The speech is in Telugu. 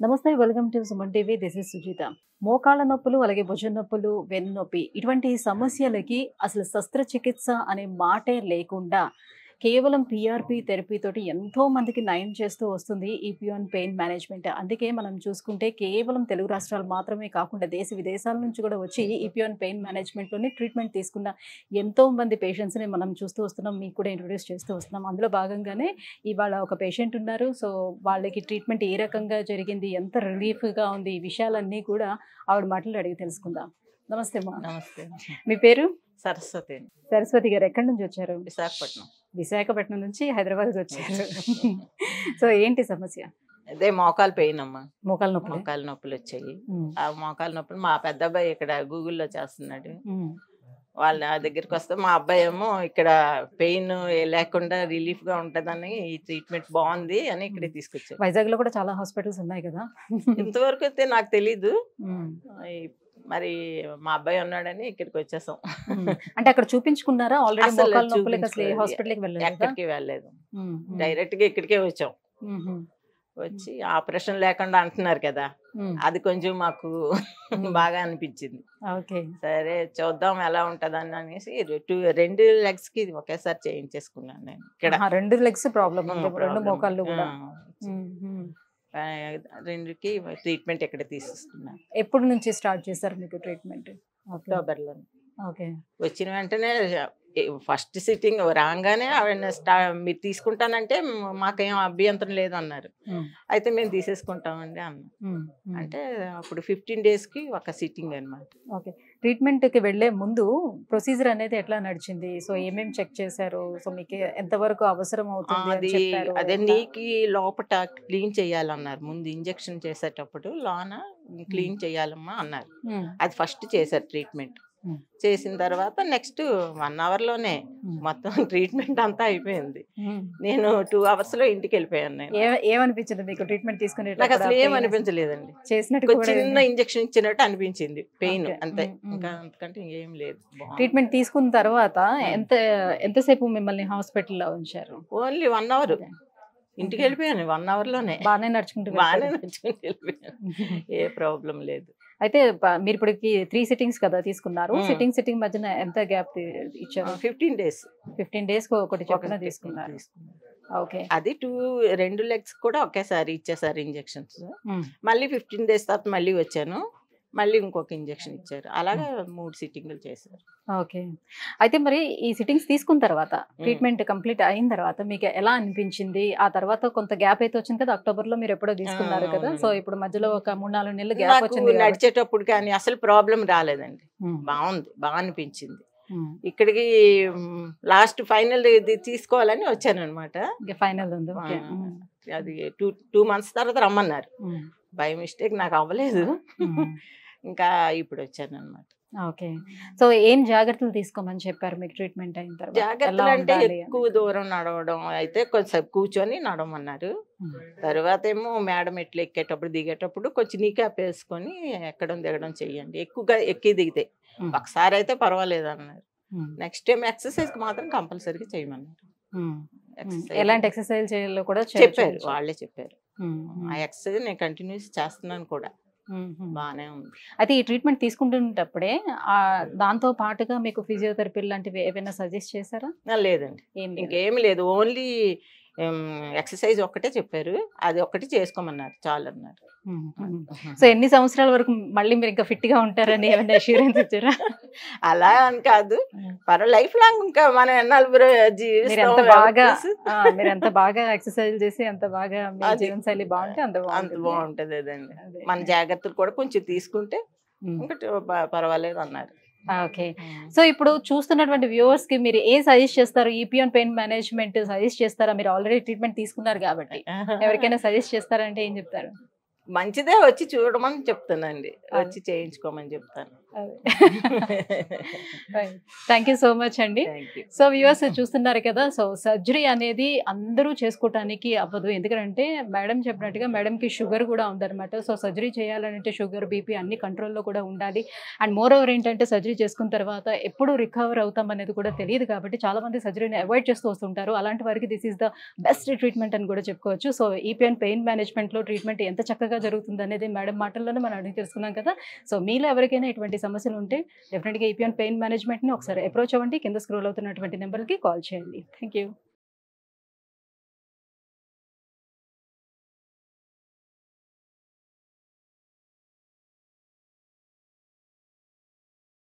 నమస్తే welcome to Suman TV. This is Sujitha. మోకాళ్ళ నొప్పులు అలాగే భుజం నొప్పులు, వెన్నునొప్పి ఇటువంటి సమస్యలకి అసలు శస్త్రచికిత్స అనే మాటే లేకుండా కేవలం పీఆర్పీ థెరపీ తోటి ఎంతో మందికి నయం చేస్తూ వస్తుంది ఈపియాన్ పెయిన్ మేనేజ్మెంట్. అందుకే మనం చూసుకుంటే కేవలం తెలుగు రాష్ట్రాలు మాత్రమే కాకుండా దేశ విదేశాల నుంచి కూడా వచ్చి ఈపియాన్ పెయిన్ మేనేజ్మెంట్లోని ట్రీట్మెంట్ తీసుకున్న ఎంతో మంది పేషెంట్స్ని మనం చూస్తూ వస్తున్నాం, మీకు కూడా ఇంట్రొడ్యూస్ చేస్తూ వస్తున్నాం. అందులో భాగంగానే ఇవాళ ఒక పేషెంట్ ఉన్నారు. సో వాళ్ళకి ట్రీట్మెంట్ ఏ రకంగా జరిగింది, ఎంత రిలీఫ్గా ఉంది, ఈ విషయాలన్నీ కూడా ఆవిడ మాటలు అడిగి తెలుసుకుందాం. నమస్తే అమ్మా. నమస్తే. మీ పేరు? సరస్వతి. సరస్వతి గారు ఎక్కడి నుంచి వచ్చారు? విశాఖపట్నం. విశాఖపట్నం నుంచి హైదరాబాద్కి వచ్చారు. సో ఏంటి సమస్య? అదే మోకాలు పెయిన్ అమ్మా. మోకాలు నొప్పి. మోకాలు నొప్పులు వచ్చాయి. ఆ మోకాలు నొప్పులు మా పెద్ద అబ్బాయి ఇక్కడ గూగుల్లో చేస్తున్నాడు. వాళ్ళ దగ్గరికి వస్తే మా అబ్బాయి ఏమో ఇక్కడ పెయిన్ లేకుండా రిలీఫ్ గా ఉంటదని ఈ ట్రీట్మెంట్ బాగుంది అని ఇక్కడ తీసుకొచ్చారు. వైజాగ్ లో కూడా చాలా హాస్పిటల్స్ ఉన్నాయి కదా. ఇంతవరకు అయితే నాకు తెలీదు, మరి మా అబ్బాయి ఉన్నాడని ఇక్కడికి వచ్చేసాం. అంటే అక్కడ చూపించుకున్నారా ఆల్రెడీ? మోకాలు నొప్పులకి అసలు ఏ హాస్పిటల్కి వెళ్ళలేదు? ఎక్కడికి వెళ్ళలేదు, డైరెక్ట్ గా ఇక్కడికే వచ్చాం. వచ్చి ఆపరేషన్ లేకుండా అంటున్నారు కదా, అది కొంచెం మాకు బాగా అనిపించింది. సరే చూద్దాం ఎలా ఉంటదని అనేసి రెండు లెగ్స్ కి ఒకేసారి చేయించేసుకున్నాను నేను. ఇక్కడ రెండు లెగ్స్ ప్రాబ్లం, రెండు మోకాళ్ళు కూడా. రెండుకి ట్రీట్మెంట్ ఇక్కడ తీసిస్తున్నాను. ఎప్పటి నుంచి స్టార్ట్ చేశారు మీకు ట్రీట్మెంట్? అక్టోబర్లో. ఓకే. వచ్చిన వెంటనే ఫస్ట్ సిట్టింగ్ రాగానే ఆవిడ మీరు తీసుకుంటానంటే మాకేం అభ్యంతరం లేదన్నారు. అయితే మేము తీసేసుకుంటామండి అన్నాం. అంటే అప్పుడు 15 days కి ఒక సిట్టింగ్ అనమాట. ఓకే. ట్రీట్మెంట్కి వెళ్ళే ముందు ప్రొసీజర్ అనేది ఎట్లా నడిచింది? సో ఏమేమి చెక్ చేశారు? సో మీకు ఎంతవరకు అవసరం అవుతుంది? అదే నీకి లోపల క్లీన్ చేయాలన్నారు. ముందు ఇంజెక్షన్ చేసేటప్పుడు లోన క్లీన్ చేయాలమ్మా అన్నారు. అది ఫస్ట్ చేశారు ట్రీట్మెంట్. చేసిన తర్వాత నెక్స్ట్ 1 hour లోనే మొత్తం ట్రీట్మెంట్ అంతా అయిపోయింది. నేను 2 hours లో ఇంటికి వెళ్ళిపోయాను. నేను ఏమనిపించింది మీకు ట్రీట్మెంట్ తీసుకునే? నాకు అసలు ఏం అనిపించలేదండి. చేసినట్టు చిన్న ఇంజెక్షన్ ఇచ్చినట్టు అనిపించింది, పెయిన్ అంతే, ఇంకా అంతకంటే ఏం లేదు. ట్రీట్మెంట్ తీసుకున్న తర్వాత ఎంతసేపు మిమ్మల్ని హాస్పిటల్లో ఉంచారు? Only 1 hour. ఇంటికి వెళ్ళిపోయాను 1 hour లోనే. బాగానే నడుచుకుంటూ వెళ్ళిపోయాను, ఏ ప్రాబ్లం లేదు. అయితే మీరు ఇప్పుడు 3 sittings కదా తీసుకున్నారు. సిట్టింగ్ మధ్యన ఎంత గ్యాప్ ఇచ్చారు? 15 days. 15 days ఒకటి చొప్పున తీసుకున్నారు. ఓకే. అది రెండు లెగ్స్ కూడా ఒకేసారి ఇచ్చేసారు ఇంజెక్షన్స్. మళ్ళీ 15 days తర్వాత మళ్ళీ వచ్చాను, మళ్ళీ ఇంకొక ఇంజెక్షన్ ఇచ్చారు. అలాగే 3 సిట్టింగ్లు చేశారు. ఓకే. అయితే మరి ఈ సిట్టింగ్స్ తీసుకున్న తర్వాత ట్రీట్మెంట్ కంప్లీట్ అయిన తర్వాత మీకు ఎలా అనిపించింది? ఆ తర్వాత కొంత గ్యాప్ అయితే వచ్చింది కదా, అక్టోబర్లో మీరు ఎప్పుడో తీసుకున్నారు కదా. సో ఇప్పుడు మధ్యలో ఒక 3-4 నెలలు గ్యాప్ వచ్చింది. నడిచేటప్పుడు కానీ అసలు ప్రాబ్లం రాలేదండి, బాగుంది, బాగా అనిపించింది. ఇక్కడికి లాస్ట్ ఫైనల్ తీసుకోవాలని వచ్చాను అనమాట. ఫైనల్ ఉంది. అది 2 months తర్వాత రమ్మన్నారు. బై మిస్టేక్ నాకు అవ్వలేదు, ఇంకా ఇప్పుడు వచ్చాను అనమాట. ఓకే. సో ఏం జాగ్రత్తలు తీసుకోమని చెప్పారు మీకు ట్రీట్మెంట్ అయిన తర్వాత? జాగ్రత్తలు అంటే ఎక్కువ దూరం నడవడం అయితే కొంచెం కూర్చొని నడవమన్నారు. తర్వాత ఏమో మేడం ఎట్లు ఎక్కేటప్పుడు దిగేటప్పుడు కొంచెం నీకాప్ వేసుకొని ఎక్కడం దిగడం చెయ్యండి, ఎక్కువగా ఎక్కి దిగితే. ఒకసారి అయితే పర్వాలేదు అన్నారు. నెక్స్ట్ టైం ఎక్సర్సైజ్ మాత్రం కంపల్సరీగా చేయమన్నారు. ఎలాంటి ఎక్సర్సైజ్ చేయాలో కూడా చెప్పారు, వాళ్ళే చెప్పారు. ఆ ఎక్సర్సైజ్ నేను కంటిన్యూస్ చేస్తున్నాను కూడా, బాగానే ఉంది. అయితే ఈ ట్రీట్మెంట్ తీసుకుంటున్నప్పుడే దాంతో పాటుగా మీకు ఫిజియోథెరపీ లాంటివి ఏమైనా సజెస్ట్ చేశారా? లేదండి, ఇంకేమి లేదు. ఓన్లీ ఎక్సర్సైజ్ ఒక్కటే చెప్పారు, అది ఒక్కటి చేసుకోమన్నారు, చాలు అన్నారు. సో ఎన్ని సంవత్సరాల వరకు మళ్ళీ మీరు ఇంకా ఫిట్ గా ఉంటారని ఏమైనా అష్యూరెన్స్ ఇచ్చారా? అలా అని కాదు, లైఫ్ లాంగ్ ఇంకా మనం ఎన్నాళ్ళు మీరు ఎంత బాగా ఎక్సర్సైజ్ చేసి ఎంత బాగా జీవన శైలి బాగుంటే అంత బాగుంటది. అదండి, మన జాగ్రత్తలు కూడా కొంచెం తీసుకుంటే ఇంకా పర్వాలేదు అన్నారు. ఓకే. సో ఇప్పుడు చూస్తున్నటువంటి వ్యూవర్స్ కి మీరు ఏ సజెస్ట్ చేస్తారు? ఈపియాన్ పెయిన్ మేనేజ్మెంట్ సజెస్ట్ చేస్తారా? మీరు ఆల్రెడీ ట్రీట్మెంట్ తీసుకున్నారు కాబట్టి ఎవరికైనా సజెస్ట్ చేస్తారంటే ఏం చెప్తారు? మంచిదే, వచ్చి చూడమని చెప్తానండి, వచ్చి చేయించుకోమని చెప్తాను. థ్యాంక్ యూ సో మచ్ అండి. Thank you. సో వ్యూవర్స్ చూస్తున్నారు కదా, సో సర్జరీ అనేది అందరూ చేసుకోవటానికి అవ్వదు. ఎందుకంటే మేడం చెప్పినట్టుగా మేడంకి షుగర్ కూడా ఉందన్నమాట. సో సర్జరీ చేయాలంటే షుగర్, బీపీ అన్ని కంట్రోల్లో కూడా ఉండాలి. అండ్ మోర్ ఓవర్ ఏంటంటే సర్జరీ చేసుకున్న తర్వాత ఎప్పుడు రికవర్ అవుతాం అనేది కూడా తెలియదు. కాబట్టి చాలామంది సర్జరీని అవాయిడ్ చేస్తూ వస్తుంటారు. అలాంటి వారికి this is the best treatment అని కూడా చెప్పుకోవచ్చు. సో ఈపీఎన్ పెయిన్ మేనేజ్మెంట్లో ట్రీట్మెంట్ ఎంత చక్కగా జరుగుతుంది అనేది మేడం మాటల్లోనే మనం అడిగి తెలుసుకున్నాం కదా. సో మీలో ఎవరికైనా ఇటువంటి సమస్యలు ఉంటే డెఫినెట్గా ఈపీఎన్ పెయిన్ మేనేజ్మెంట్ని ఒకసారి అప్రోచ్ అవ్వండి. కింద స్క్రోల్ అవుతున్నటువంటి నెంబర్కి కాల్ చేయండి. Thank you.